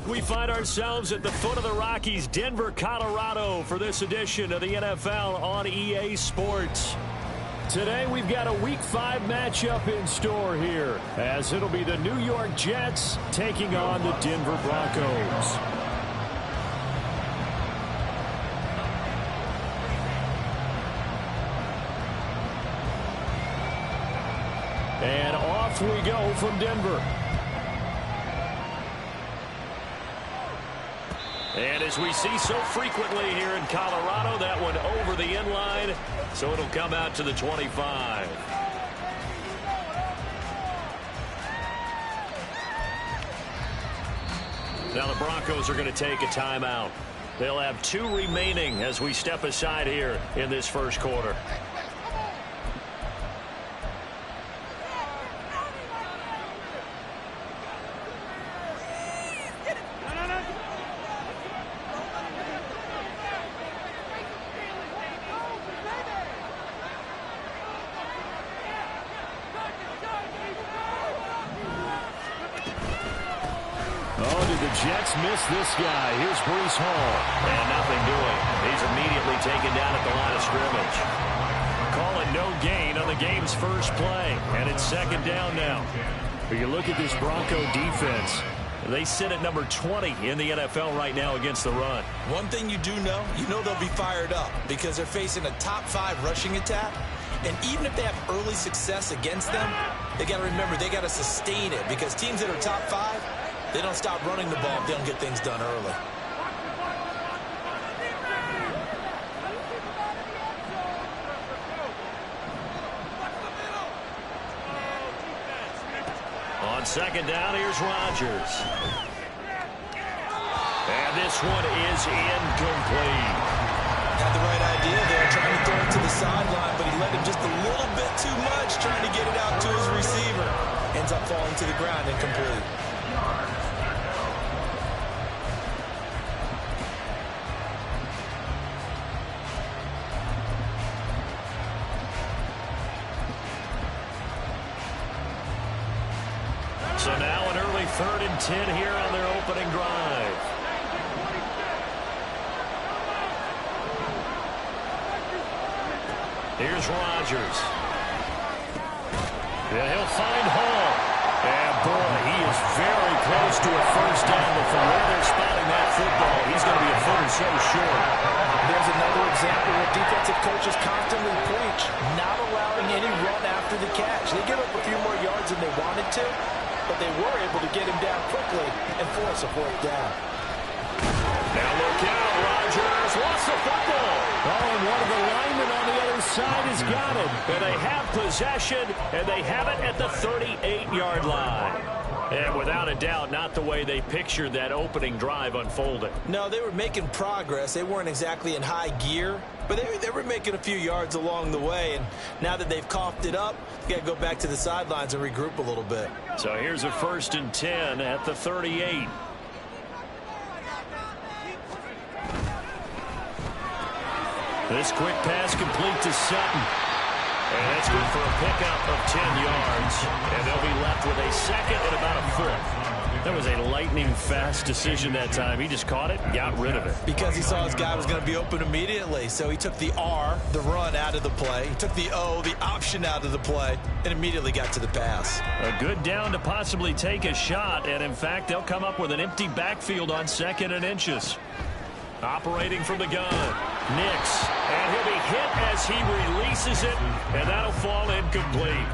We find ourselves at the foot of the Rockies, Denver, Colorado, for this edition of the NFL on EA Sports. Today we've got a Week 5 matchup in store here, as it'll be the New York Jets taking on the Denver Broncos. And off we go from Denver. And as we see so frequently here in Colorado, that one over the end line, so it'll come out to the 25. Now the Broncos are going to take a timeout. They'll have 2 remaining as we step aside here in this first quarter. Jets miss this guy. Here's Breece Hall. And nothing doing. He's immediately taken down at the line of scrimmage. Call it no gain on the game's first play. And it's second down now. But you look at this Bronco defense. They sit at number 20 in the NFL right now against the run. One thing you do know, they'll be fired up because they're facing a top 5 rushing attack. And even if they have early success against them, they got to remember they got to sustain it because teams that are top 5, they don't stop running the ball if they don't get things done early. On second down, here's Rodgers. And this one is incomplete. Had the right idea there, trying to throw it to the sideline, but he let him just a little bit too much, trying to get it out to his receiver. Ends up falling to the ground incomplete. So now an early 3rd and 10 here on their opening drive. Here's Rodgers. Yeah, he'll find Hall. And boy, he is very close to a first down, but from where they're spotting that football, he's going to be a foot or so short. There's another example where defensive coaches constantly preach, not allowing any run after the catch. They give up a few more yards than they wanted to, but they were able to get him down quickly and force a 4th down. Now look out, Rodgers lost the football. Oh, and one of the linemen on the other side has got it. And they have possession, and they have it at the 38-yard line. And without a doubt, not the way they pictured that opening drive unfolding. No, they were making progress. They weren't exactly in high gear, but they were making a few yards along the way. And now that they've coughed it up, you got to go back to the sidelines and regroup a little bit. So here's a 1st and 10 at the 38. This quick pass complete to Sutton. And that's good for a pickup of 10 yards. And they'll be left with a 2nd and about a 4th. That was a lightning-fast decision that time. He just caught it and got rid of it. Because he saw his guy was going to be open immediately. So he took the R, the run, out of the play. He took the O, the option, out of the play, and immediately got to the pass. A good down to possibly take a shot. And, in fact, they'll come up with an empty backfield on 2nd and inches. Operating from the gun. Nix. And he'll be hit as he releases it. And that'll fall incomplete.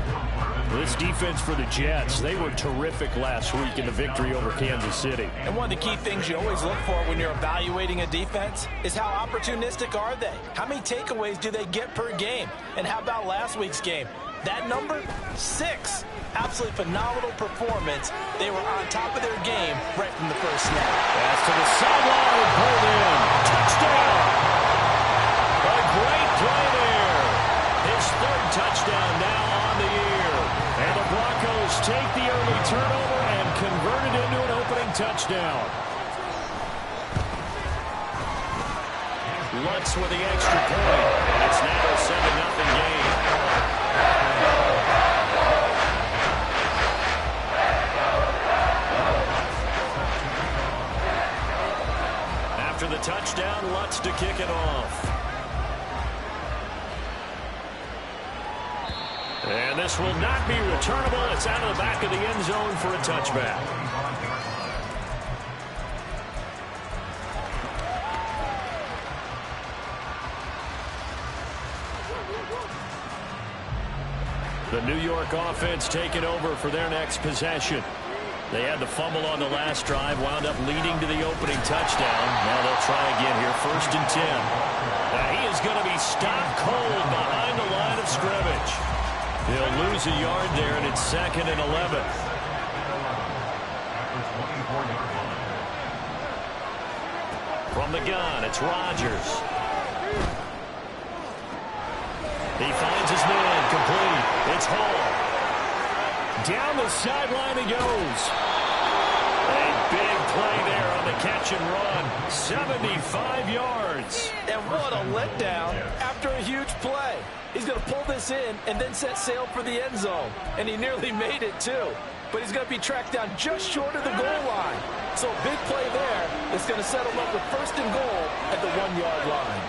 This defense for the Jets, they were terrific last week in the victory over Kansas City. And one of the key things you always look for when you're evaluating a defense is how opportunistic are they? How many takeaways do they get per game? And how about last week's game? That number, 6. Absolutely phenomenal performance. They were on top of their game right from the first snap. Pass to the sideline, pulled in. Touchdown! A great play there. His 3rd touchdown now on the year. And the Broncos take the early turnover and convert it into an opening touchdown. Lutz with the extra point. And it's now a 7-0 game. the touchdown. Lutz to kick it off. And this will not be returnable. It's out of the back of the end zone for a touchback. The New York offense taking over for their next possession. They had the fumble on the last drive, wound up leading to the opening touchdown. Now they'll try again here, 1st and 10. Now he is going to be stopped cold behind the line of scrimmage. He'll lose a yard there, and it's 2nd and 11. From the gun, it's Rodgers. He finds his man, complete. It's Hall. Down the sideline he goes. A big play there on the catch and run. 75 yards. And what a letdown after a huge play. He's going to pull this in and then set sail for the end zone. And he nearly made it, too. But he's going to be tracked down just short of the goal line. So a big play there that's going to settle up with 1st and goal at the 1-yard line.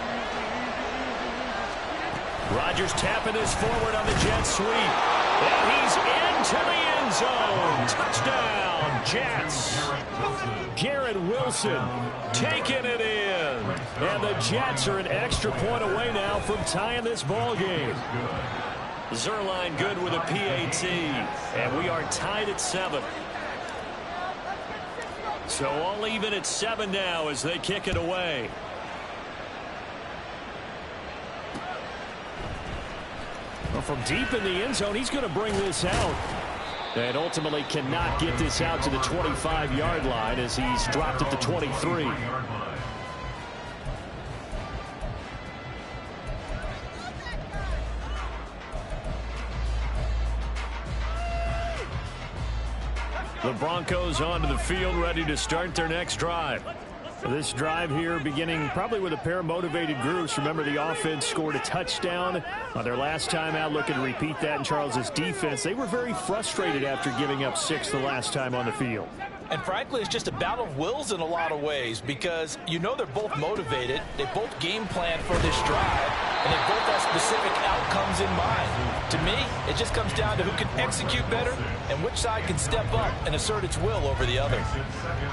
Rodgers tapping this forward on the jet sweep. And he's into the end zone. Touchdown, Jets. Garrett Wilson taking it in. And the Jets are an extra point away now from tying this ball game. Zerline good with a PAT. And we are tied at 7. So all even at 7 now as they kick it away. Well, from deep in the end zone, he's going to bring this out. And ultimately cannot get this out to the 25-yard line as he's dropped at the 23. The Broncos onto the field, ready to start their next drive. This drive here beginning probably with a pair of motivated groups. Remember, the offense scored a touchdown on their last time out, looking to repeat that in Charles's defense. They were very frustrated after giving up 6 the last time on the field. And frankly, it's just a battle of wills in a lot of ways because you know they're both motivated. They both game plan for this drive, and they both have specific outcomes in mind. To me, it just comes down to who can execute better and which side can step up and assert its will over the other.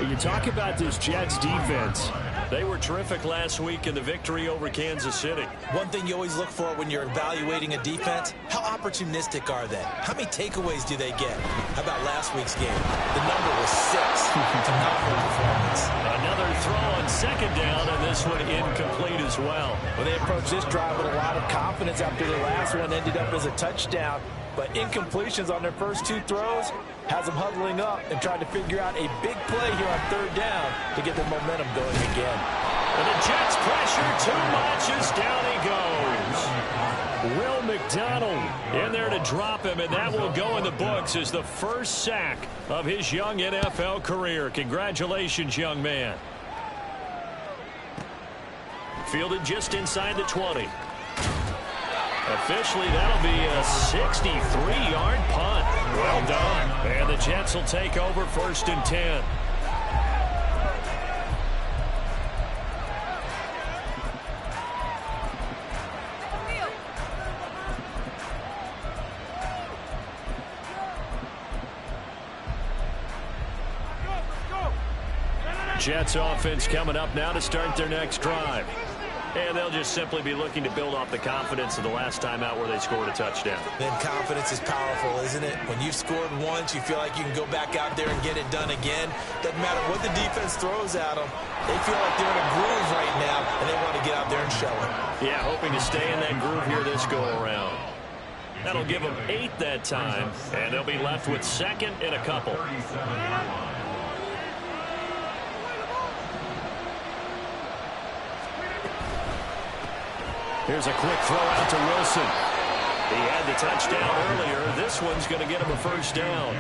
You talk about this Jets defense. They were terrific last week in the victory over Kansas City. One thing you always look for when you're evaluating a defense, how opportunistic are they? How many takeaways do they get? How about last week's game? The number was 6. Phenomenal performance. Another throw on 2nd down, and this one incomplete as well. Well, they approached this drive with a lot of confidence after the last one ended up as a touchdown. But incompletions on their first 2 throws has them huddling up and trying to figure out a big play here on 3rd down to get their momentum going again. And the Jets pressure too much as down he goes. Will McDonald in there to drop him, and that will go in the books as the first sack of his young NFL career. Congratulations, young man. Fielded just inside the 20. Officially, that'll be a 63-yard punt. Well done. And the Jets will take over 1st and 10. Jets offense coming up now to start their next drive. And they'll just simply be looking to build off the confidence of the last time out where they scored a touchdown. Then confidence is powerful, isn't it? When you've scored once, you feel like you can go back out there and get it done again. Doesn't matter what the defense throws at them. They feel like they're in a groove right now, and they want to get out there and show it. Yeah, hoping to stay in that groove here this go-around. That'll give them 8 that time, and they'll be left with 2nd and a couple. Here's a quick throw out to Wilson. He had the touchdown earlier. This one's going to get him a 1st down. A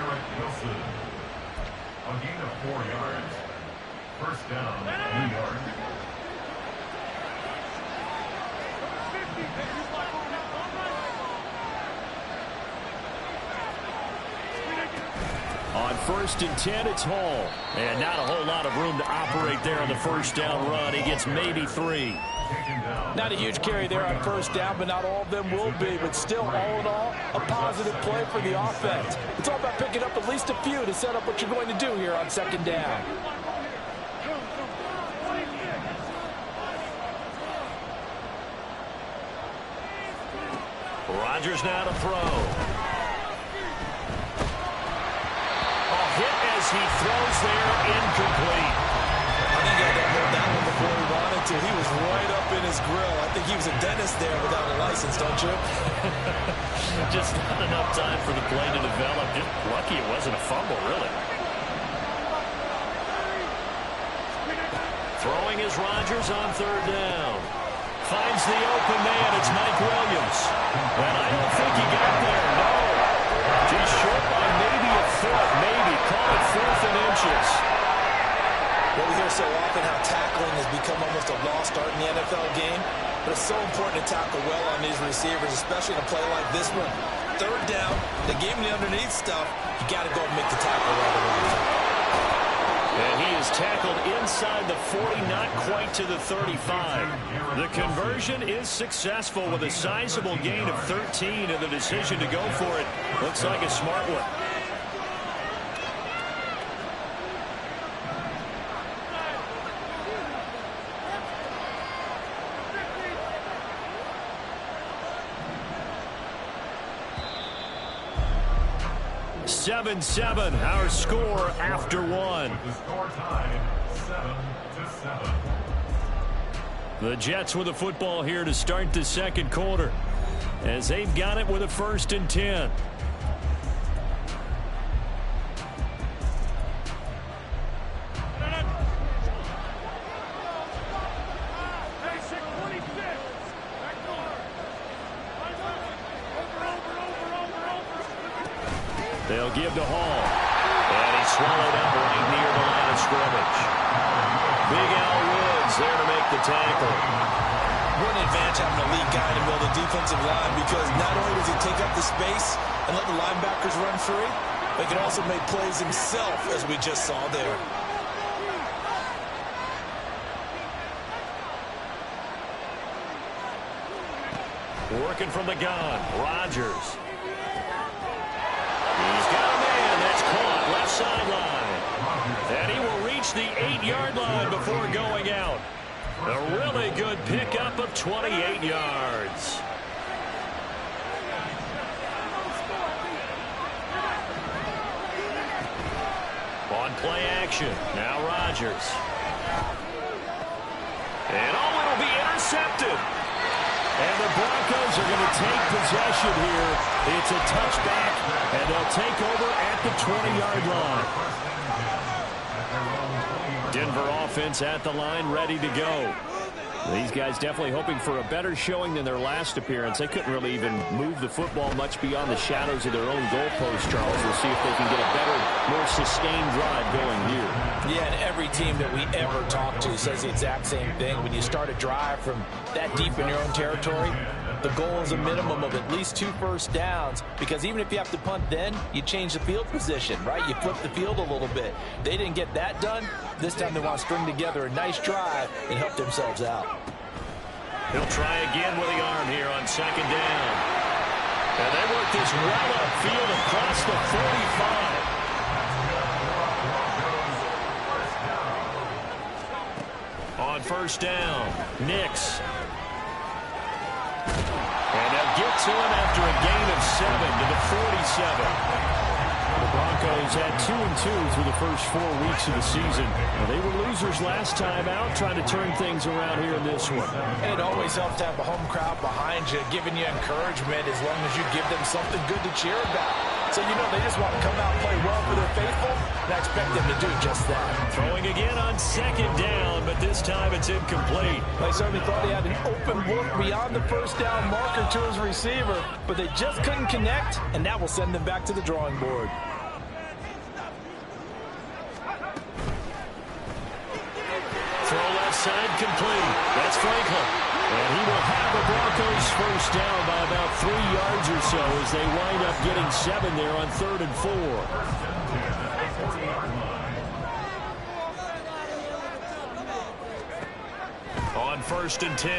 gain of 4 yards. 1st down, 2 yards. On 1st and 10, it's Hall. And not a whole lot of room to operate there on the first down run. He gets maybe 3. Not a huge carry there on first down, but not all of them will be. But still, all in all, a positive play for the offense. It's all about picking up at least a few to set up what you're going to do here on 2nd down. Rodgers now to throw. Hit as he throws there, incomplete. I think he had to hold that one before he wanted to. He was right up in his grill. I think he was a dentist there without a license, don't you? Just not enough time for the play to develop. Just lucky it wasn't a fumble, really. Throwing is Rodgers on 3rd down. Finds the open man. It's Mike Williams. And I don't think he got there. No. He's short by maybe a foot. Maybe. Call it 4th and inches. Well, we hear so often how tackling has become almost a lost art in the NFL game. But it's so important to tackle well on these receivers, especially in a play like this one. 3rd down, they gave him the underneath stuff. You got to go and make the tackle right away. And he is tackled inside the 40, not quite to the 35. The conversion is successful with a sizable gain of 13, and the decision to go for it looks like a smart one. Seven, our score after 1. The score tied 7-7. The Jets with the football here to start the 2nd quarter, as they've got it with a 1st and 10. They'll give to Hall. And he's swallowed up right near the line of scrimmage. Big Al Woods there to make the tackle. What an advantage having a lead guy in the middle of the defensive line, because not only does he take up the space and let the linebackers run free, but he can also make plays himself, as we just saw there. Working from the gun, Rodgers. He's got a man that's caught left sideline. And he will reach the 8-yard line before going out. A really good pickup of 28 yards. On play action, now Rodgers. And it'll be intercepted. And the Broncos are going to take possession here. It's a touchback, and they'll take over at the 20-yard line. Denver offense at the line, ready to go. These guys definitely hoping for a better showing than their last appearance. They couldn't really even move the football much beyond the shadows of their own goalpost, Charles. We'll see if they can get a better, more sustained drive going here. Yeah, and every team that we ever talk to says the exact same thing. When you start a drive from that deep in your own territory, the goal is a minimum of at least 2 first downs, because even if you have to punt then, you change the field position, right? You flip the field a little bit. They didn't get that done. This time they want to string together a nice drive and help themselves out. He'll try again with the arm here on 2nd down. And they work this well upfield across the 45. On 1st down, Nix. And they'll get to him after a gain of 7 to the 47. The Broncos had 2-2 through the first 4 weeks of the season. They were losers last time out, trying to turn things around here in this one. And it always helps to have a home crowd behind you, giving you encouragement as long as you give them something good to cheer about. So, you know, they just want to come out and play well for their faithful, and I expect them to do just that. Throwing again on 2nd down, but this time it's incomplete. They certainly thought he had an open look beyond the first down marker to his receiver, but they just couldn't connect, and that will send them back to the drawing board. Throw left side complete. That's Franklin. And he will have the Broncos first down by about 3 yards or so as they wind up getting 7 there on 3rd and 4. first and 10.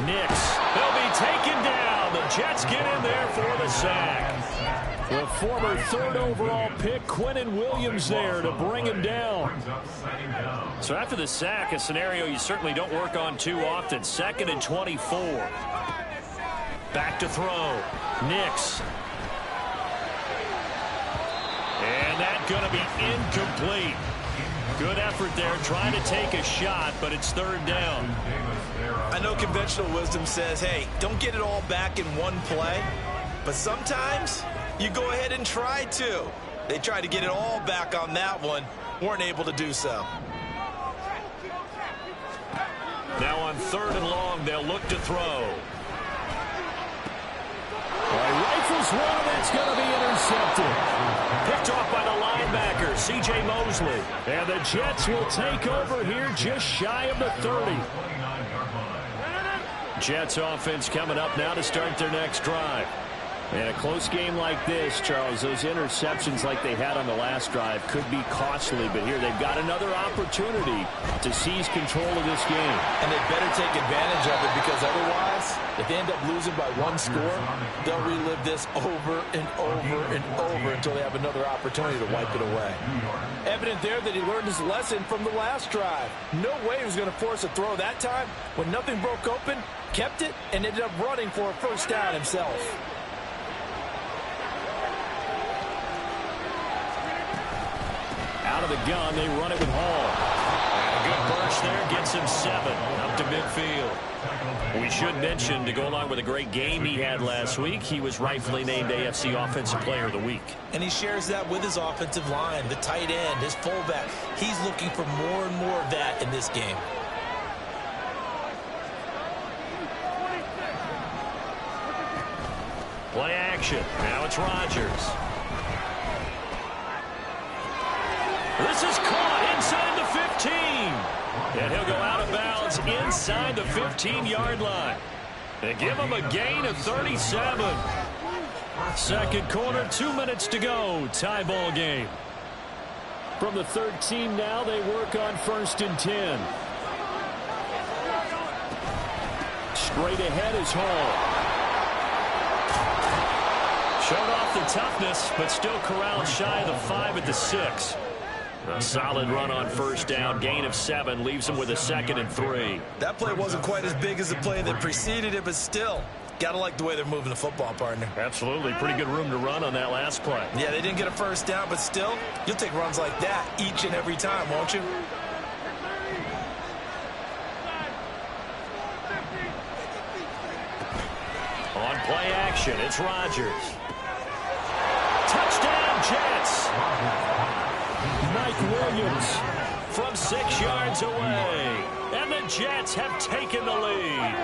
Nix, he'll be taken down. The Jets get in there for the sack. The former third overall pick, Quinnen Williams, there to bring him down. So after the sack, a scenario you certainly don't work on too often. 2nd and 24. Back to throw. Nix. And that's going to be incomplete. Good effort there, trying to take a shot, but it's 3rd down. I know conventional wisdom says, hey, don't get it all back in one play. But sometimes you go ahead and try to. They tried to get it all back on that one. Weren't able to do so. Now on 3rd and long, they'll look to throw. Rifles one, that's going to be intercepted. Picked off by the linebacker, C.J. Mosley. And the Jets will take over here just shy of the 30. Jets offense coming up now to start their next drive. And a close game like this, Charles, those interceptions like they had on the last drive could be costly. But here they've got another opportunity to seize control of this game. And they better take advantage of it, because otherwise, if they end up losing by 1 score, they'll relive this over and over and over until they have another opportunity to wipe it away. Evident there that he learned his lesson from the last drive. No way he was going to force a throw that time. When nothing broke open, kept it, and ended up running for a first down himself. Out of the gun, they run it with Hall. And a good burst there, gets him 7 up to midfield. We should mention, to go along with a great game he had last week, he was rightfully named AFC Offensive Player of the Week. And he shares that with his offensive line, the tight end, his fullback. He's looking for more and more of that in this game. Play action. Now it's Rodgers. This is caught inside the 15. And he'll go out of bounds inside the 15-yard line. They give him a gain of 37. Second quarter, 2 minutes to go. Tie ball game. From the 13 now, they work on 1st and 10. Straight ahead is Hall. Showed off the toughness, but still corralled shy of the 5 at the 6. A solid run on first down, gain of 7, leaves him with a 2nd and 3. That play wasn't quite as big as the play that preceded it, but still, got to like the way they're moving the football, partner. Absolutely. Pretty good room to run on that last play. Yeah, they didn't get a first down, but still, you'll take runs like that each and every time, won't you? On play action, it's Rodgers. Touchdown, Jets! Mike Williams from 6 yards away. And the Jets have taken the lead.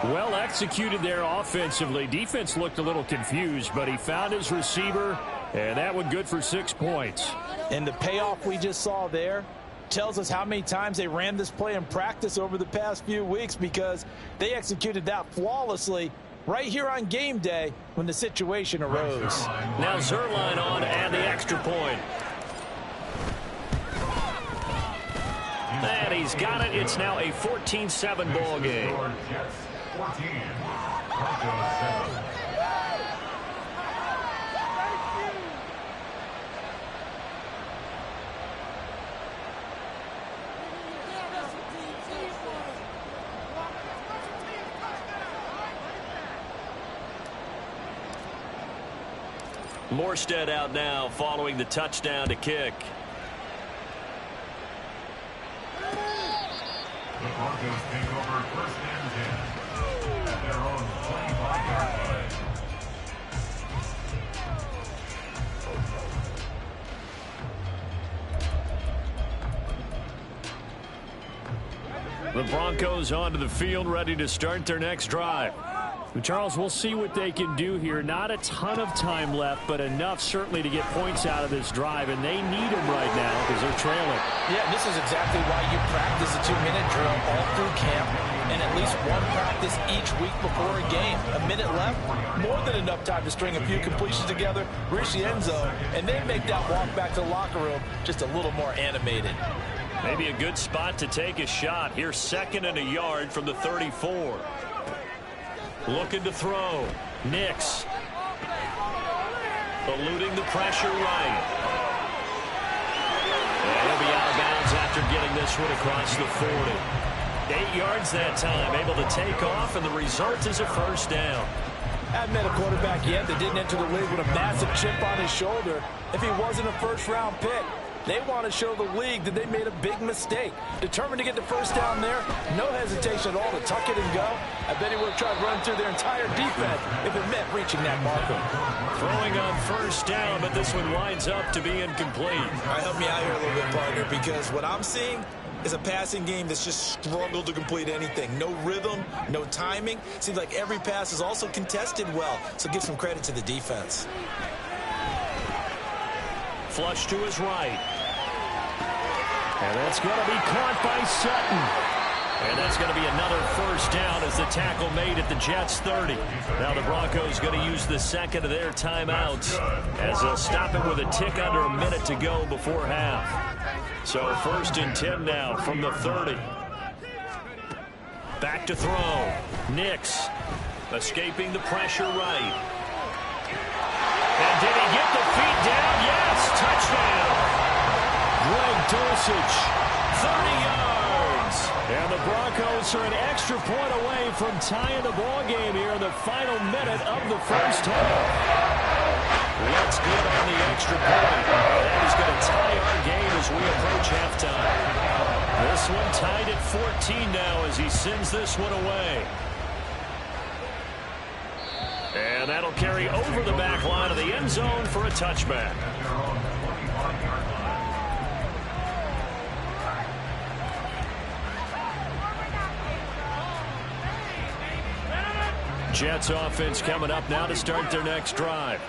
Well executed there offensively. Defense looked a little confused, but he found his receiver, and that one good for 6 points. And the payoff we just saw there tells us how many times they ran this play in practice over the past few weeks, because they executed that flawlessly right here on game day when the situation arose. Now Zerline on to add the extra point. And he's got it. It's now a 14-7 ball game. Jets 14, Broncos 7. Morstead out now following the touchdown to kick. The Broncos take over 1st and 10 at their own 25-yard line. The Broncos onto the field, ready to start their next drive. Charles, we'll see what they can do here. Not a ton of time left, but enough certainly to get points out of this drive, and they need them right now because they're trailing. Yeah, this is exactly why you practice a 2-minute drill all through camp, and at least one practice each week before a game. A minute left, more than enough time to string a few completions together, reach the end zone, and then make that walk back to the locker room just a little more animated. Maybe a good spot to take a shot. Here's 2nd and a yard from the 34. Looking to throw. Nix. Eluding the pressure right. And he'll be out of bounds after getting this one across the 40. 8 yards that time. Able to take off, and the result is a first down. I haven't met a quarterback yet that didn't enter the league with a massive chip on his shoulder if he wasn't a first-round pick. They want to show the league that they made a big mistake. Determined to get the first down there, no hesitation at all to tuck it and go. I bet he would have tried to run through their entire defense if it meant reaching that marker. Throwing on first down, but this one winds up to be incomplete. All right, help me out here a little bit, partner, because what I'm seeing is a passing game that's just struggled to complete anything. No rhythm, no timing. Seems like every pass is also contested well, so give some credit to the defense. Flush to his right. And that's going to be caught by Sutton. And that's going to be another first down as the tackle made at the Jets' 30. Now the Broncos going to use the second of their timeouts as they'll stop it with a tick under a minute to go before half. So 1st and 10 now from the 30. Back to throw. Nix escaping the pressure right. And did he get the feet down? Yes, touchdown. Greg Dulcich, 30 yards. And the Broncos are an extra point away from tying the ball game here in the final minute of the first half. Let's good on the extra point. That is going to tie our game as we approach halftime. This one tied at 14 now as he sends this one away. And that'll carry over the back line of the end zone for a touchback. Jets offense coming up now to start their next drive.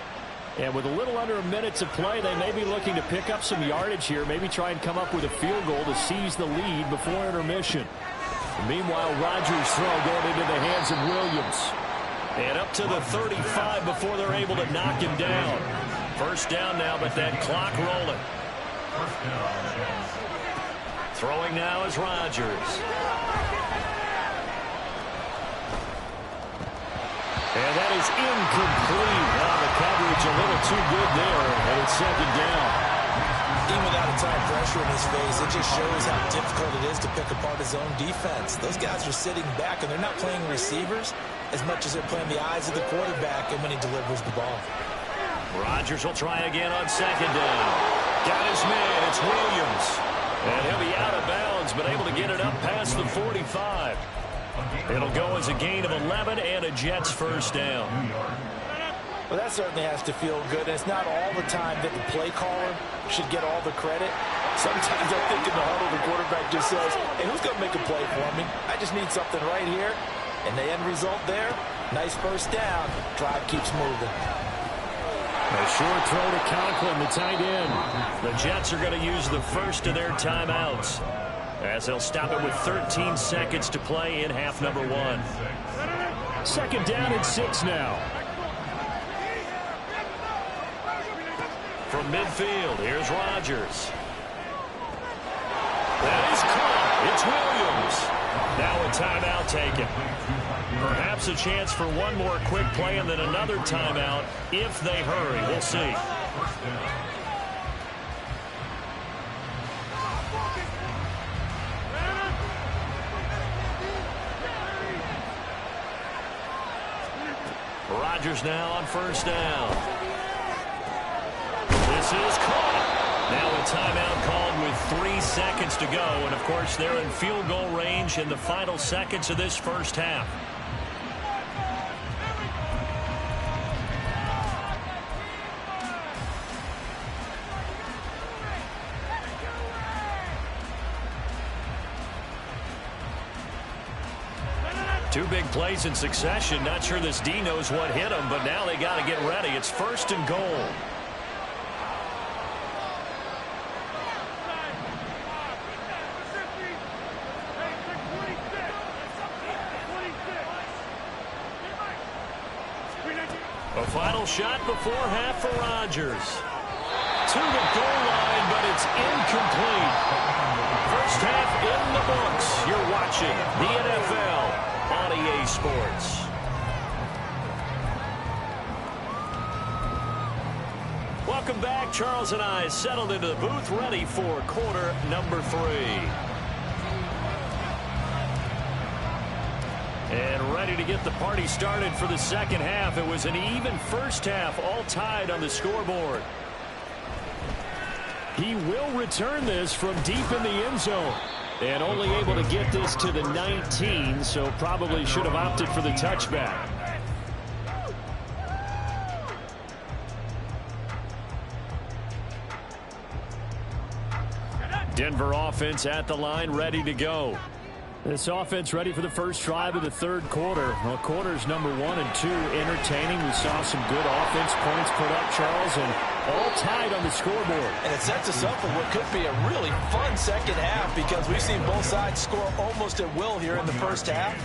And with a little under a minute to play, they may be looking to pick up some yardage here, maybe try and come up with a field goal to seize the lead before intermission. Meanwhile, Rodgers' throw going into the hands of Williams. And up to the 35 before they're able to knock him down. First down now, but that clock rolling. Throwing now is Rodgers. And that is incomplete. Now the coverage a little too good there, and it's 2nd down. Even without a ton of pressure in his face, it just shows how difficult it is to pick apart his own defense. Those guys are sitting back, and they're not playing receivers as much as they're playing the eyes of the quarterback and when he delivers the ball. Rodgers will try again on 2nd down. Got his man. It's Williams. And he'll be out of bounds, but able to get it up past the 45. It'll go as a gain of 11 and a Jets first down. Well, that certainly has to feel good. And it's not all the time that the play caller should get all the credit. Sometimes I think in the huddle, the quarterback just says, hey, who's going to make a play for me? I just need something right here. And the end result there, nice first down. Drive keeps moving. A short throw to Conklin, the tight end. The Jets are going to use the first of their timeouts as they'll stop it with 13 seconds to play in half number 1. 2nd down and 6 now. From midfield, here's Rodgers. That is caught. It's Williams. Now a timeout taken. Perhaps a chance for one more quick play and then another timeout if they hurry. We'll see. Rodgers now on first down. This is caught. Now a timeout called with 3 seconds to go. And, of course, they're in field goal range in the final seconds of this first half. Two big plays in succession. Not sure this D knows what hit him, but now they got to get ready. It's 1st and goal. A final shot before half for Rodgers. To the goal line, but it's incomplete. First watching the NFL on EA Sports. Welcome back. Charles and I settled into the booth, ready for quarter number 3. And ready to get the party started for the second half. It was an even first half, all tied on the scoreboard. He will return this from deep in the end zone. And only able to get this to the 19, so probably should have opted for the touchback. Denver offense at the line, ready to go. This offense ready for the first drive of the third quarter. Well, quarters number 1 and 2 entertaining. We saw some good offense points put up, Charles, and all tied on the scoreboard. And it sets us up for what could be a really fun second half because we've seen both sides score almost at will here in the first half.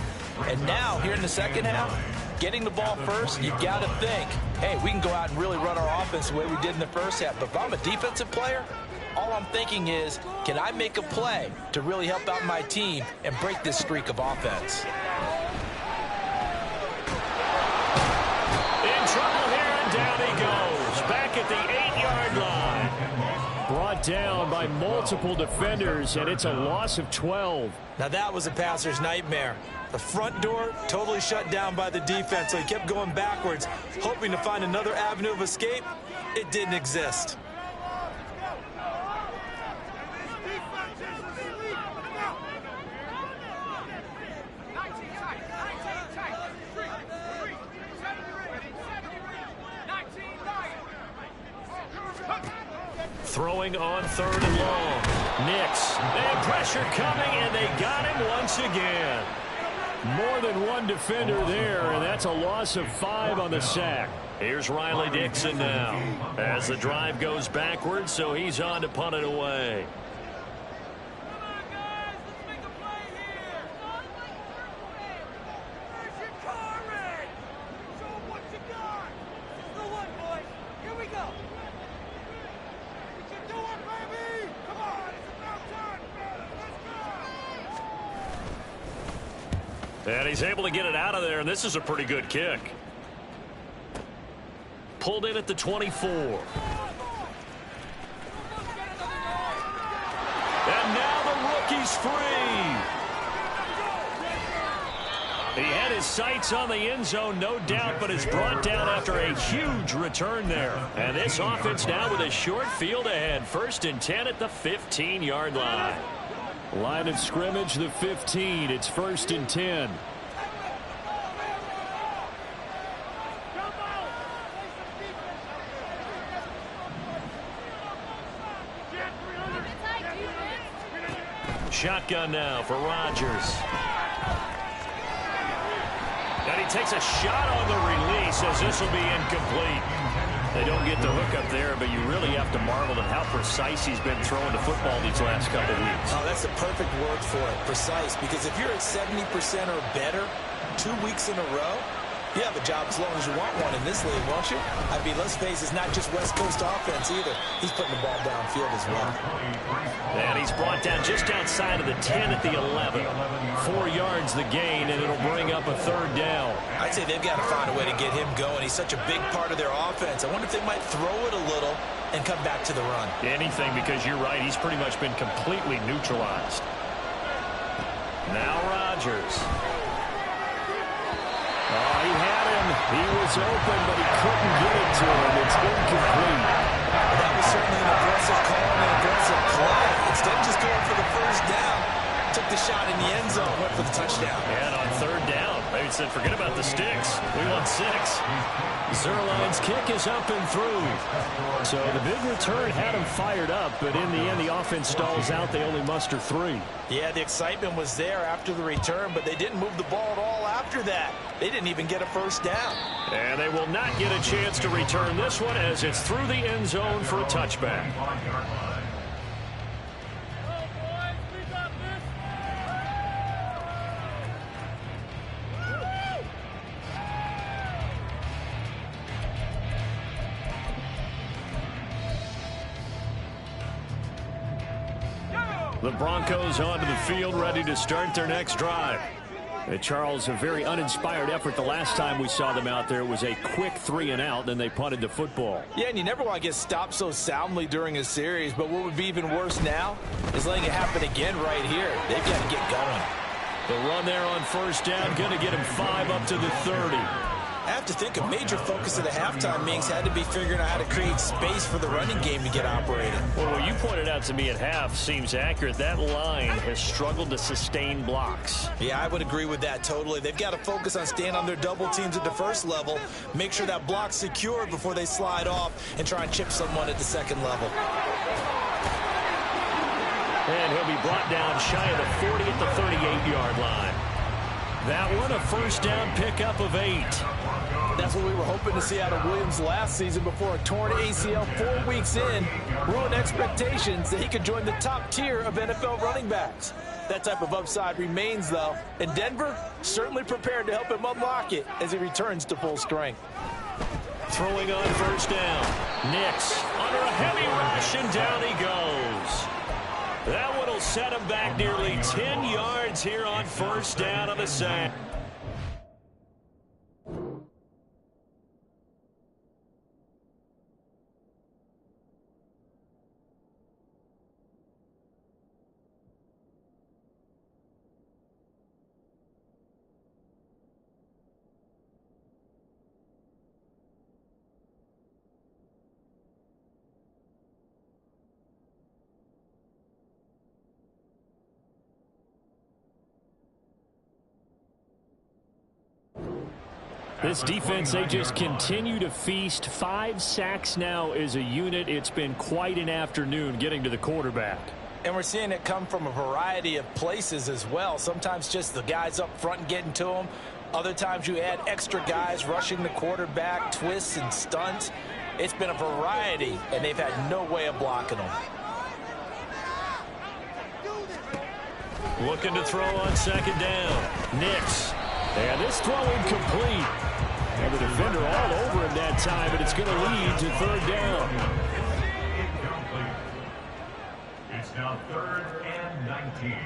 And now, here in the second half, getting the ball first, you've got to think, hey, we can go out and really run our offense the way we did in the first half. But if I'm a defensive player, all I'm thinking is, can I make a play to really help out my team and break this streak of offense? In trouble here, and down he goes. Back at the 8-yard line. Brought down by multiple defenders, and it's a loss of 12. Now that was a passer's nightmare. The front door totally shut down by the defense, so he kept going backwards, hoping to find another avenue of escape. It didn't exist. Throwing on 3rd and long. Nix. And pressure coming, and they got him once again. More than one defender there, and that's a loss of 5 on the sack. Here's Riley Dixon now as the drive goes backwards, so he's on to punt it away. And he's able to get it out of there, and this is a pretty good kick. Pulled in at the 24. And now the rookie's free. He had his sights on the end zone, no doubt, but is brought down after a huge return there. And this offense now with a short field ahead. 1st and 10 at the 15-yard line. Line of scrimmage, the 15. It's 1st and 10. Shotgun now for Rodgers. And he takes a shot on the release as this will be incomplete. They don't get the hook up there, but you really have to marvel at how precise he's been throwing the football these last couple of weeks. Oh, that's the perfect word for it, precise, because if you're at 70% or better 2 weeks in a row, you have a job as long as you want one in this league, won't you? I mean, let's face it, it's not just West Coast offense either. He's putting the ball downfield as well. And he's brought down just outside of the 10 at the 11. 4 yards the gain, and it'll bring up a 3rd down. I'd say they've got to find a way to get him going. He's such a big part of their offense. I wonder if they might throw it a little and come back to the run. Anything, because you're right, he's pretty much been completely neutralized. Now Rodgers. Oh, he had him. He was open, but he couldn't get it to him. It's incomplete. That was certainly an aggressive call and an aggressive play. Instead of just going for the first down, took the shot in the end zone, went for the touchdown. And on 3rd down, they said, forget about the sticks. We want 6. Zuerlein's kick is up and through. So the big return had him fired up, but in the end, the offense stalls out. They only muster 3. Yeah, the excitement was there after the return, but they didn't move the ball at all after that. They didn't even get a first down. And they will not get a chance to return this one as it's through the end zone for a touchback. The Broncos onto the field, ready to start their next drive. Charles, a very uninspired effort the last time we saw them out there. It was a quick 3-and-out, then they punted the football. Yeah, and you never want to get stopped so soundly during a series, but what would be even worse now is letting it happen again right here. They've got to get going. The run there on first down, going to get him 5 up to the 30. I have to think a major focus of the halftime meetings had to be figuring out how to create space for the running game to get operating. Well, what you pointed out to me at half seems accurate. That line has struggled to sustain blocks. Yeah, I would agree with that totally. They've got to focus on staying on their double teams at the first level, make sure that block's secure before they slide off and try and chip someone at the second level. And he'll be brought down shy of the 40 at the 38-yard line. That one, a first down pickup of 8. That's what we were hoping to see out of Williams last season before a torn ACL 4 weeks in. Ruined expectations that he could join the top tier of NFL running backs. That type of upside remains, though, and Denver certainly prepared to help him unlock it as he returns to full strength. Throwing on first down. Nix under a heavy rush, and down he goes. That one will set him back nearly 10 yards here on first down on the sack. This defense, they just continue to feast. 5 sacks now as a unit. It's been quite an afternoon getting to the quarterback. And we're seeing it come from a variety of places as well. Sometimes just the guys up front and getting to them. Other times you add extra guys rushing the quarterback, twists and stunts. It's been a variety, and they've had no way of blocking them. Looking to throw on second down. Nix. And this throw incomplete. And the defender all over him that time, but it's going to lead to third down. Incomplete. It's now 3rd and 19.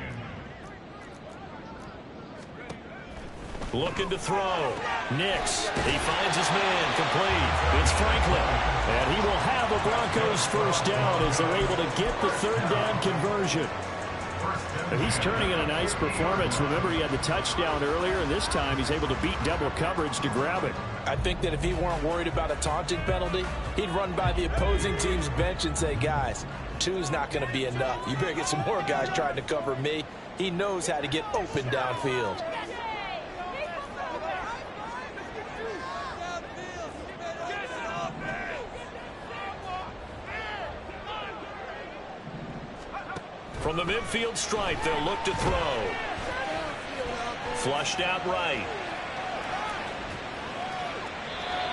Looking to throw. Nix. He finds his man. Complete. It's Franklin. And he will have a Broncos first down as they're able to get the third down conversion. But he's turning in a nice performance. Remember, he had the touchdown earlier, and this time he's able to beat double coverage to grab it. I think that if he weren't worried about a taunting penalty, he'd run by the opposing team's bench and say, guys, 2's not going to be enough. You better get some more guys trying to cover me. He knows how to get open downfield. From the midfield stripe, they'll look to throw. Flushed out right.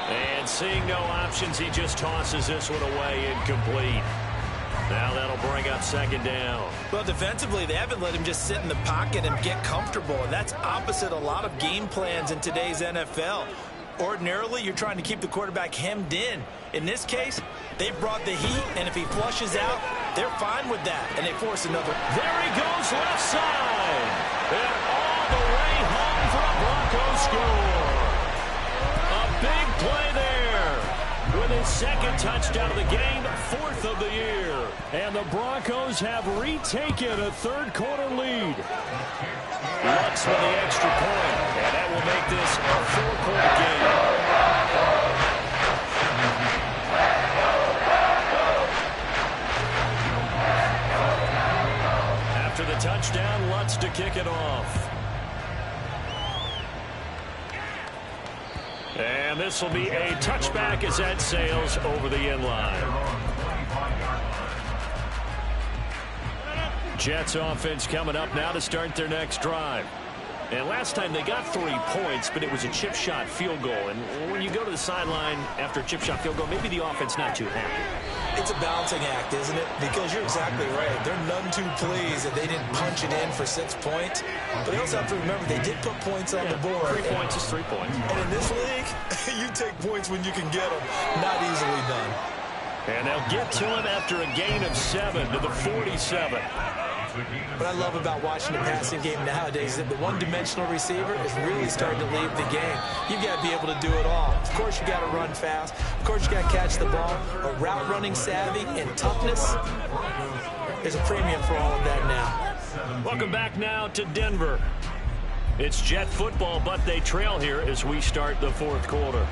And seeing no options, he just tosses this one away, incomplete. Now that'll bring up second down. Well, defensively, they haven't let him just sit in the pocket and get comfortable, and that's opposite a lot of game plans in today's NFL. Ordinarily, you're trying to keep the quarterback hemmed in. In this case, they brought the heat, and if he flushes out, they're fine with that, and they force another. There he goes, left side. And all the way home for a Broncos score. A big play there. With his second touchdown of the game, 4th of the year. And the Broncos have retaken a third-quarter lead. Lutz for the extra point, and that will make this a 4-point game. After the touchdown, Lutz to kick it off. And this will be a touchback as that sails over the end line. Jets offense coming up now to start their next drive. And last time they got 3 points, but it was a chip shot field goal. And when you go to the sideline after a chip shot field goal, maybe the offense not too happy. It's a balancing act, isn't it? Because you're exactly right. They're none too pleased that they didn't punch it in for 6 points. But they also have to remember they did put points on the board. 3 points is 3 points. And in this league, you take points when you can get them. Not easily done. And they'll get to him after a gain of 7 to the 47. What I love about watching the passing game nowadays is that the one-dimensional receiver is really starting to leave the game. You've got to be able to do it all. Of course, you got to run fast. Of course, you got to catch the ball. But route running savvy and toughness is a premium for all of that now. Welcome back now to Denver. It's Jet football, but they trail here as we start the fourth quarter.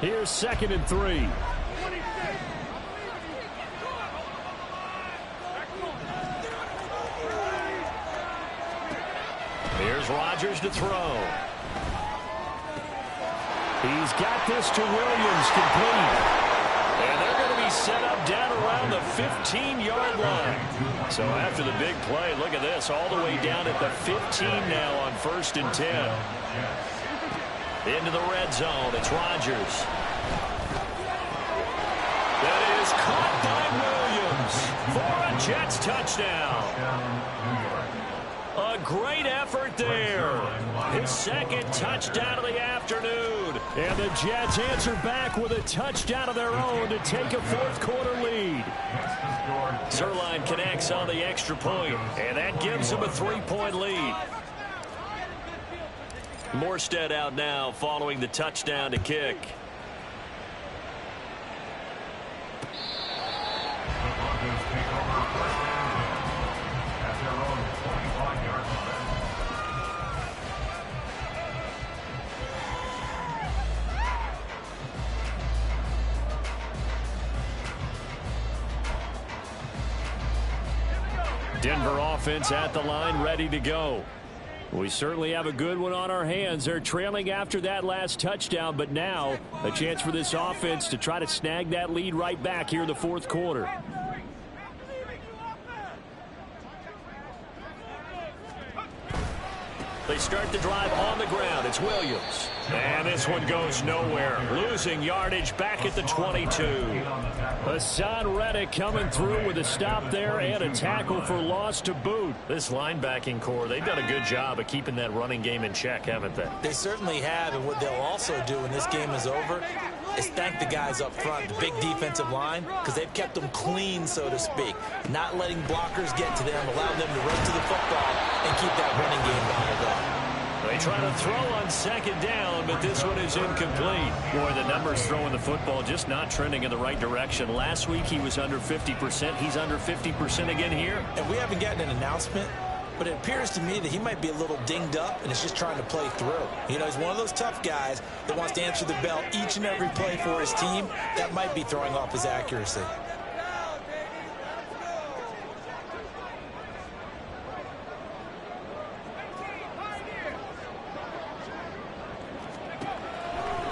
Here's 2nd and 3. Here's Rodgers to throw. He's got this to Williams, complete. And they're going to be set up down around the 15-yard line. So after the big play, look at this, all the way down at the 15 now on 1st and 10. Into the red zone, it's Rodgers. That is caught by Williams for a Jets touchdown. A great effort there. His 2nd touchdown of the afternoon. And the Jets answer back with a touchdown of their own to take a fourth quarter lead. Zerline connects on the extra point, and that gives him a 3-point lead. Morstead out now following the touchdown to kick. Denver offense at the line, ready to go. We certainly have a good one on our hands. They're trailing after that last touchdown, but now a chance for this offense to try to snag that lead right back here in the fourth quarter. They start the drive on the ground. It's Williams. And this one goes nowhere. Losing yardage back at the 22. Hassan Reddick coming through with a stop there and a tackle for loss to boot. This linebacking core, they've done a good job of keeping that running game in check, haven't they? They certainly have, and what they'll also do when this game is over is thank the guys up front, the big defensive line, because they've kept them clean, so to speak. Not letting blockers get to them, allowing them to run to the football and keep that running game bottled up. They try to throw on 2nd down, but this one is incomplete. Boy, the numbers throwing the football just not trending in the right direction. Last week he was under 50%. He's under 50% again here. And we haven't gotten an announcement, but it appears to me that he might be a little dinged up and is just trying to play through. You know, he's one of those tough guys that wants to answer the bell each and every play for his team. That might be throwing off his accuracy.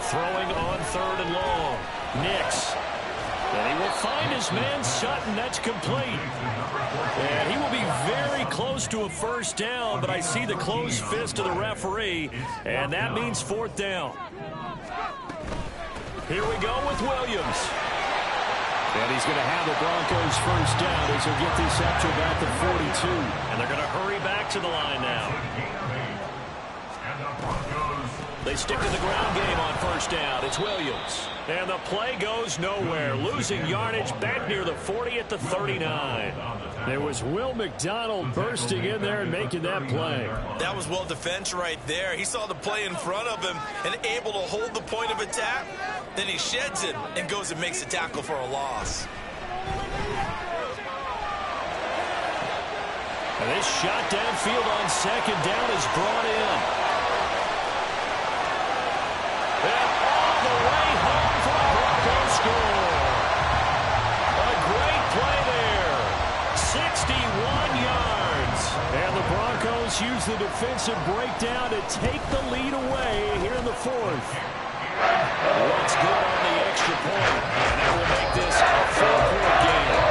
Throwing on 3rd and long. Nix. And he will find his man Sutton. That's complete. And he will be very close to a first down, but I see the closed fist of the referee, and that means 4th down. Here we go with Williams. And he's going to have the Broncos first down as he'll get this up to about the 42. And they're going to hurry back to the line now. They stick to the ground game on first down. It's Williams. And the play goes nowhere. Losing yardage back near the 40 at the 39. There was Will McDonald bursting in there and making that play. That was well defense right there. He saw the play in front of him and able to hold the point of attack. Then he sheds it and goes and makes a tackle for a loss. And this shot downfield on 2nd down is brought in. And all the way home for a Broncos score. A great play there. 61 yards. And the Broncos use the defensive breakdown to take the lead away here in the 4th. What's good on the extra point. And that will make this a 4-point game.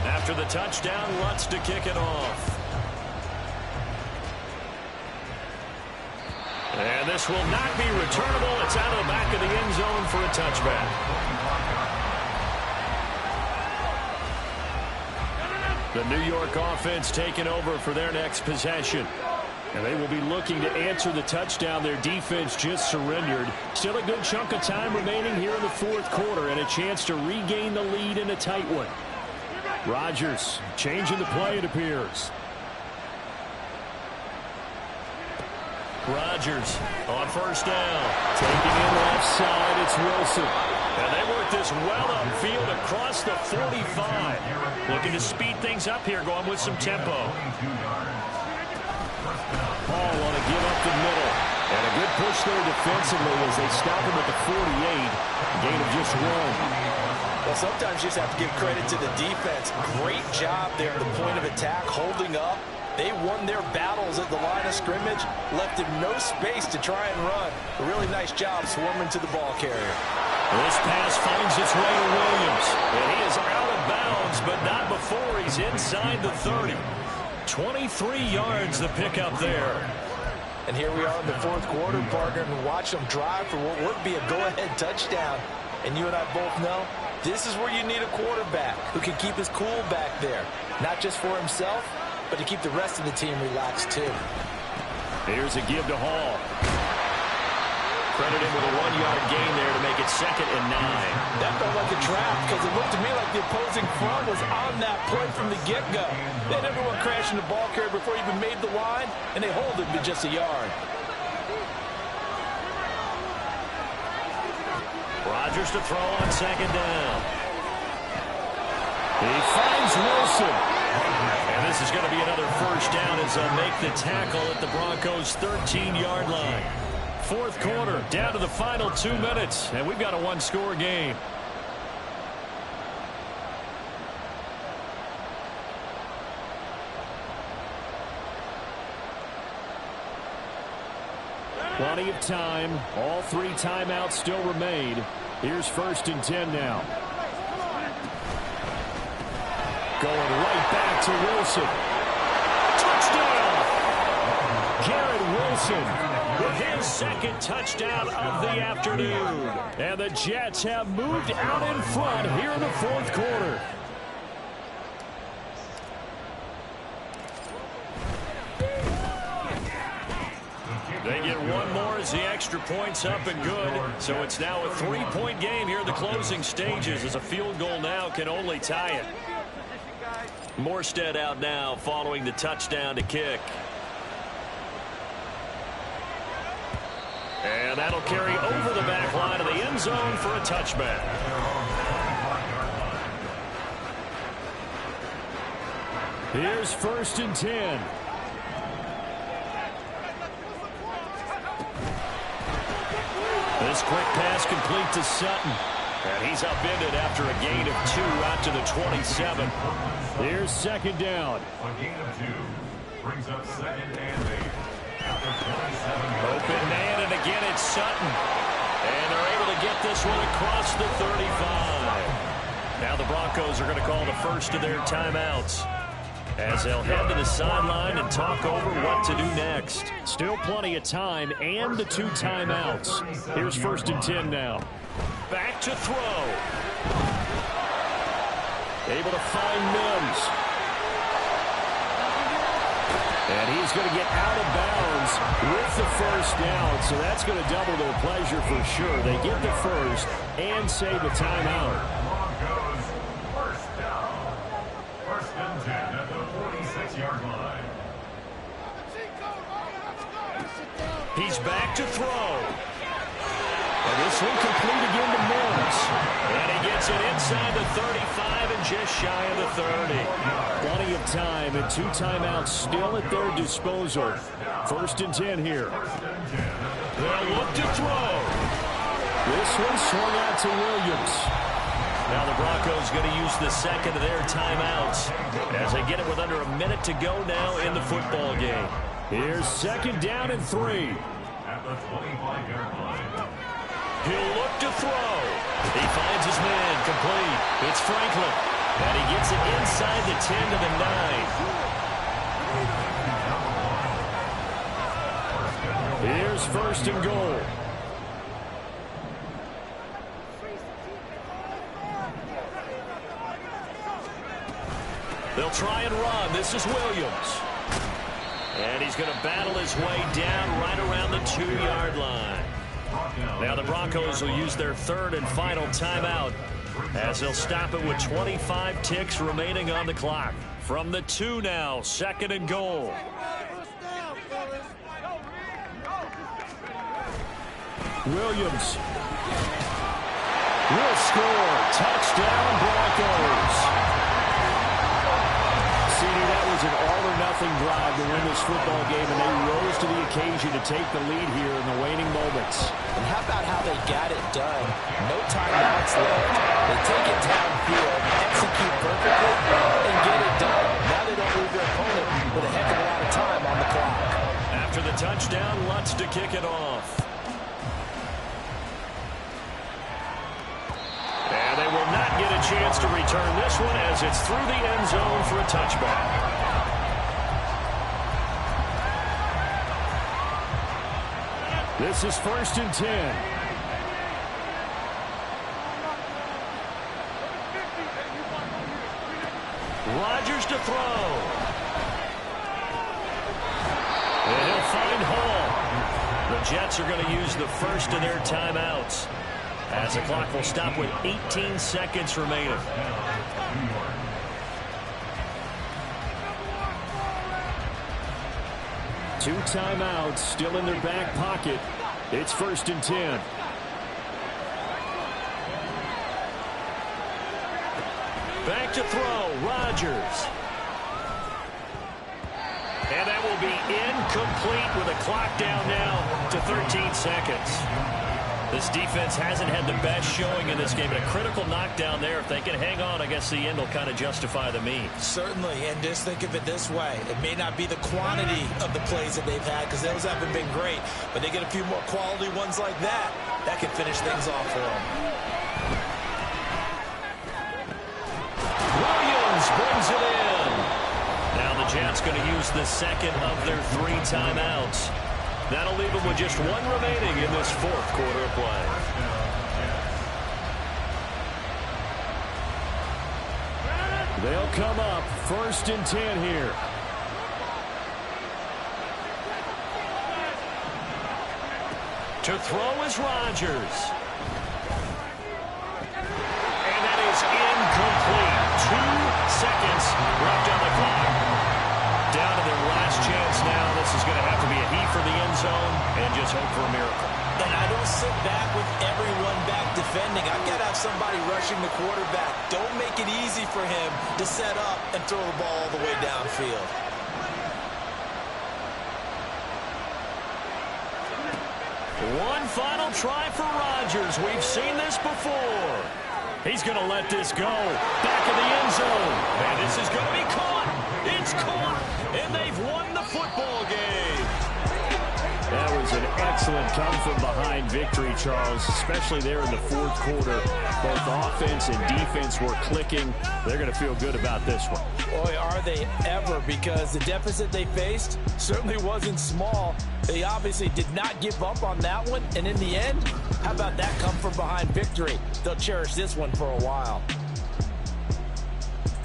After the touchdown, Lutz to kick it off. And this will not be returnable. It's out of the back of the end zone for a touchback. The New York offense taking over for their next possession. And they will be looking to answer the touchdown their defense just surrendered. Still a good chunk of time remaining here in the fourth quarter and a chance to regain the lead in a tight one. Rodgers changing the play, it appears. Rodgers on first down. Taking in left side, it's Wilson. And they work this well upfield across the 45. Looking to speed things up here, going with some tempo. Paul want to give up the middle. And a good push there defensively as they stop him at the 48. Gain of just 1. Well, sometimes you just have to give credit to the defense. Great job there at the point of attack, holding up. They won their battles at the line of scrimmage, left him no space to try and run. A really nice job swarming to the ball carrier. This pass finds its way to Williams. And he is out of bounds, but not before he's inside the 30. 23 yards the pickup there. And here we are in the fourth quarter, partner, and watch them drive for what would be a go-ahead touchdown. And you and I both know this is where you need a quarterback who can keep his cool back there. Not just for himself, but to keep the rest of the team relaxed too. Here's a give to Hall. Credited with a 1-yard gain there to make it 2nd and 9. That felt like a trap because it looked to me like the opposing front was on that play from the get-go. They had everyone crashing the ball carrier before he even made the line, and they hold him to just a yard. Rodgers to throw on 2nd down. He finds Wilson. And this is going to be another first down as they'll make the tackle at the Broncos' 13-yard line. Fourth quarter, down to the final 2 minutes, and we've got a one-score game. Plenty of time. All 3 timeouts still remain. Here's 1st and 10 now. Going right back to Wilson. Touchdown! Garrett Wilson with his 2nd touchdown of the afternoon. And the Jets have moved out in front here in the fourth quarter. They get one more as the extra point's up and good. So it's now a 3-point game here in the closing stages as a field goal now can only tie it. Morstead out now following the touchdown to kick. And that'll carry over the back line of the end zone for a touchback. Here's 1st and 10. This quick pass complete to Sutton. And he's upended after a gain of 2 out to the 27. Here's 2nd down. A gain of 2 brings up 2nd and 8. After 27 Open man, and again it's Sutton. And they're able to get this one across the 35. Now the Broncos are going to call the first of their timeouts as they'll head to the sideline and talk over what to do next. Still plenty of time and the 2 timeouts. Here's 1st and 10 now. Back to throw. Able to find Mims. And he's going to get out of bounds with the first down. So that's going to double their pleasure for sure. They get the first and save the timeout. Broncos first down. 1st and 10 at the 46-yard line. He's back to throw. And this one complete again to Mims. And he gets it inside the 35 and just shy of the 30. Plenty of time and 2 timeouts still at their disposal. 1st and 10 here. They'll look to throw. This one swung out to Williams. Now the Broncos going to use the 2nd of their timeouts as they get it with under a minute to go now in the football game. Here's 2nd down and 3. At the 25-yard line. He'll look to throw. He finds his man complete. It's Franklin. And he gets it inside the 10 to the 9. Here's 1st and goal. They'll try and run. This is Williams. And he's going to battle his way down right around the 2-yard line. Now the Broncos will use their third and final timeout as they'll stop it with 25 ticks remaining on the clock. From the 2 now, 2nd and goal. Williams will score. Touchdown, Broncos. CD, that was an all-or-nothing drive to win this football game, and they rose to the occasion to take the lead here in the waning moments. And how about how they got it done? No timeouts left. They take it downfield, execute perfectly, and get it done. Now they don't leave their opponent with a heck of a lot of time on the clock. After the touchdown, Lutz to kick it off. And they will not get a chance to return this one as it's through the end zone for a touchback. This is 1st and 10. Rodgers to throw. And he'll find Hall. The Jets are going to use the first of their timeouts, as the clock will stop with 18 seconds remaining. Two timeouts still in their back pocket. It's 1st and 10. Back to throw, Rodgers. And that will be incomplete with a clock down now to 13 seconds. This defense hasn't had the best showing in this game, but a critical knockdown there. If they can hang on, I guess the end will kind of justify the means. Certainly, and just think of it this way. It may not be the quantity of the plays that they've had, because those haven't been great, but they get a few more quality ones like that. That can finish things off for them. Williams brings it in. Now the Jets going to use the second of their 3 timeouts. That'll leave them with just 1 remaining in this 4th quarter of play. They'll come up 1st and 10 here. To throw is Rodgers. And that is incomplete. 2 seconds left on the clock. Down to their last chance now. This is going to have to be a heave for the end zone and just hope for a miracle. And I don't sit back with everyone back defending. I've got to have somebody rushing the quarterback. Don't make it easy for him to set up and throw the ball all the way downfield. One final try for Rodgers. We've seen this before. He's going to let this go. Back in the end zone. And this is going to be caught. It's caught. And they've won the football game. That was an excellent come-from-behind victory, Charles, especially there in the 4th quarter. Both offense and defense were clicking. They're going to feel good about this one. Boy, are they ever, because the deficit they faced certainly wasn't small. They obviously did not give up on that one, and in the end, how about that come-from-behind victory? They'll cherish this one for a while.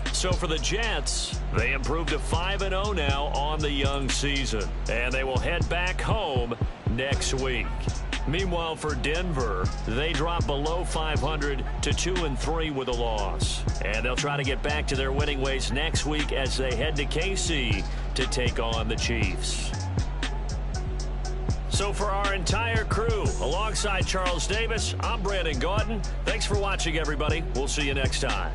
So for the Jets, they improved to 5-0 now on the young season. And they will head back home next week. Meanwhile, for Denver, they drop below 500 to 2-3 with a loss. And they'll try to get back to their winning ways next week as they head to KC to take on the Chiefs. So for our entire crew, alongside Charles Davis, I'm Brandon Gaudin. Thanks for watching, everybody. We'll see you next time.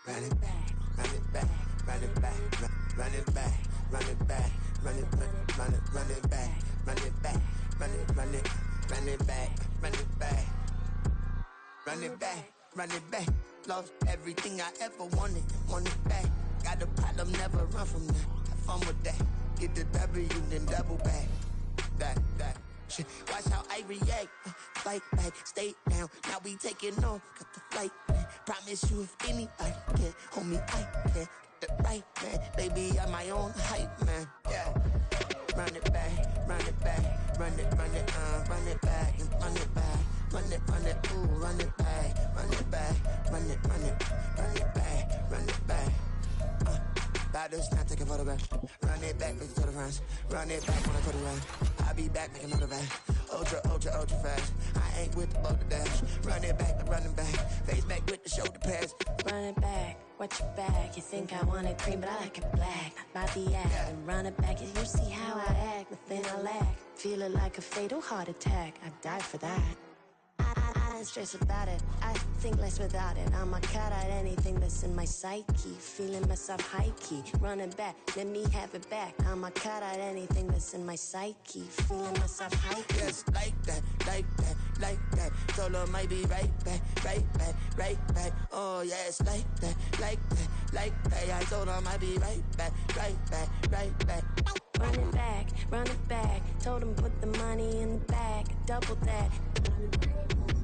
run it back, run it back, run it back, run it back, run it back, run it back, run it back, run it back, run it back, run it back, run it back, run it back. Lost everything I ever wanted it back. Got a problem, never run from that. Have fun with that. Get the W, then double back. That shit. Watch how I react. Fight back, stay down. Now we taking off. Got the flight plan. Promise you if anybody can hold me, I can. Get the right man. Baby, I'm my own hype man. Yeah. Run it back, run it back, run it back, and run it back, run it, ooh, run it back, run it back, run it back, run it back. About this time, taking photographs. Run it back, make the runs. Run it back when I go to run. I'll be back, make another back. Ultra fast. I ain't with the boulder dash. Run it back, running back. Face back with the shoulder pads. Run it back, watch your back. You think I want it cream, but I like it black. Not by the act, and run it back. You see how I act, nothing I lack. Feel it like a fatal heart attack. I'd die for that. I don't stress about it, I think less without it. I'ma cut out anything that's in my psyche. Feeling myself high-key, running back, let me have it back. I'ma cut out anything that's in my psyche. Feeling myself high-key. Yes, like that, like that, like that. Solo might be right back, right back, right back. Oh yes, like that, like that, like that. I told her I might be right back, right back, right back. Run it back, run it back. Told him put the money in the bag, double that.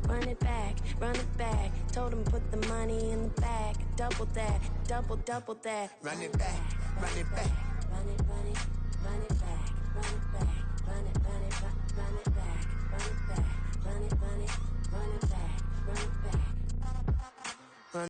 Run it back, run it back. Told him put the money in the bag, double that, double that. Run it back, run it back. Run it, run it, run it back, run it back, run it, run it, run it back, run it back, run it, run it, run it back, run it back.